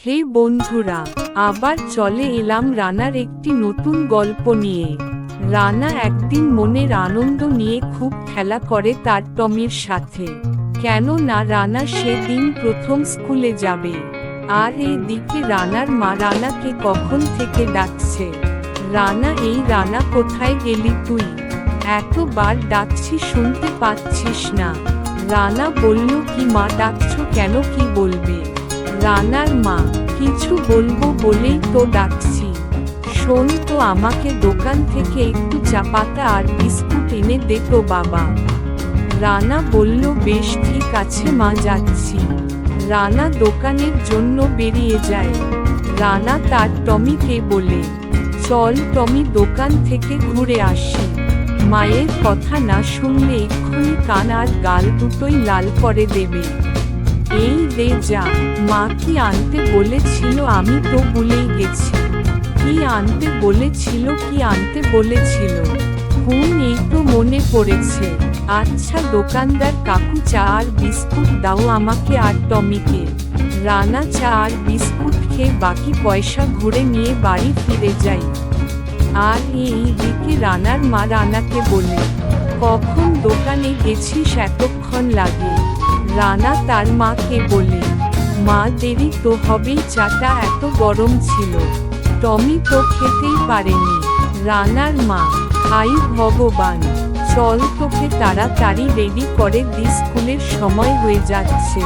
হে বন্ধুরা, আবার চলে এলাম রানার একটি নতুন গল্প নিয়ে। রানা একদিন মনের আনন্দ নিয়ে খুব খেলা করে তার টমির সাথে। কেননা রানা সেদিন প্রথম স্কুলে যাবে। আর এদিকে রানার মা রানাকে কখন থেকে ডাকছে, রানা রানা কোথায় গেলি তুই? এতবার ডাকছি শুনতে পাচ্ছিস না? রানা বলল, কি মা ডাকছো কেন, কি বলবে? রানার মা, কিছু বলবো বলেই তো ডাকছি। শোন তো, আমাকে দোকান থেকে একটু চা পাতা আর বিস্কুট এনে দে তো বাবা। রানা বলল, বেশ ঠিক আছে মা, যাচ্ছি। রানা দোকানের জন্য বেরিয়ে যায়। রানা তার টমিকে বলে, চল টমি, দোকান থেকে ঘুরে আসি। মায়ের কথা না শুনলে এক্ষুনি কান আর গাল দুটোই লাল করে দেবে। এই রে যা, মা কি আনতে বলেছিল? আমি তো ভুলেই গেছি। কি আনতে বলেছিল, কি আনতে বলেছিল? এই তো মনে পড়েছে। আচ্ছা দোকানদার কাকু, চা আর বিস্কুট দাও আমাকে আর টমিকে। রানা চা আর বিস্কুট খেয়ে বাকি পয়সা ঘুরে নিয়ে বাড়ি ফিরে যায়। আর এইদিকে রানার মা রানাকে বলে, কখন দোকানে গেছিস, এতক্ষণ লাগে? রানা তার মাকে বলে, মা দেরি তো হবেই, চাটা এত গরম ছিল, টমি তো খেতেই পারেনি। রানার মা, হাই ভগবান, চল তোকে তাড়াতাড়ি রেডি করে দি, স্কুলের সময় হয়ে যাচ্ছে।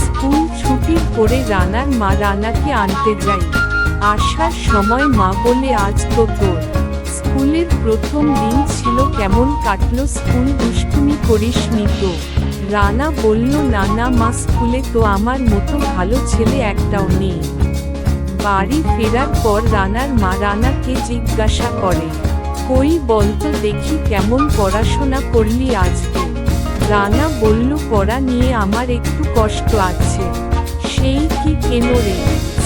স্কুল ছুটির পরে রানার মা রানাকে আনতে যায়। আসার সময় মা বলে, আজ তো তোর স্কুলের প্রথম দিন ছিল, কেমন কাটলো? স্কুল দুষ্টুমি করিসনি তো? রানা বলল, না না মা, স্কুলে তো আমার মতো ভালো ছেলে একটাও নেই। বাড়ি ফেরার পর রানার মা রানাকে জিজ্ঞাসা করে, কই বলতো দেখি, কেমন পড়াশোনা করলি আজকে? রানা বলল, পড়া নিয়ে আমার একটু কষ্ট আছে। সেই কি, কেন রে?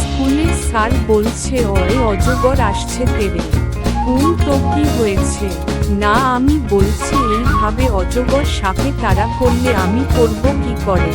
স্কুলের স্যার বলছে ওই অজগর আসছে তেরে। তো কি হয়েছে? না, আমি বলছি এইভাবে অজগর সাপে তাড়া করলে আমি করব কি করে?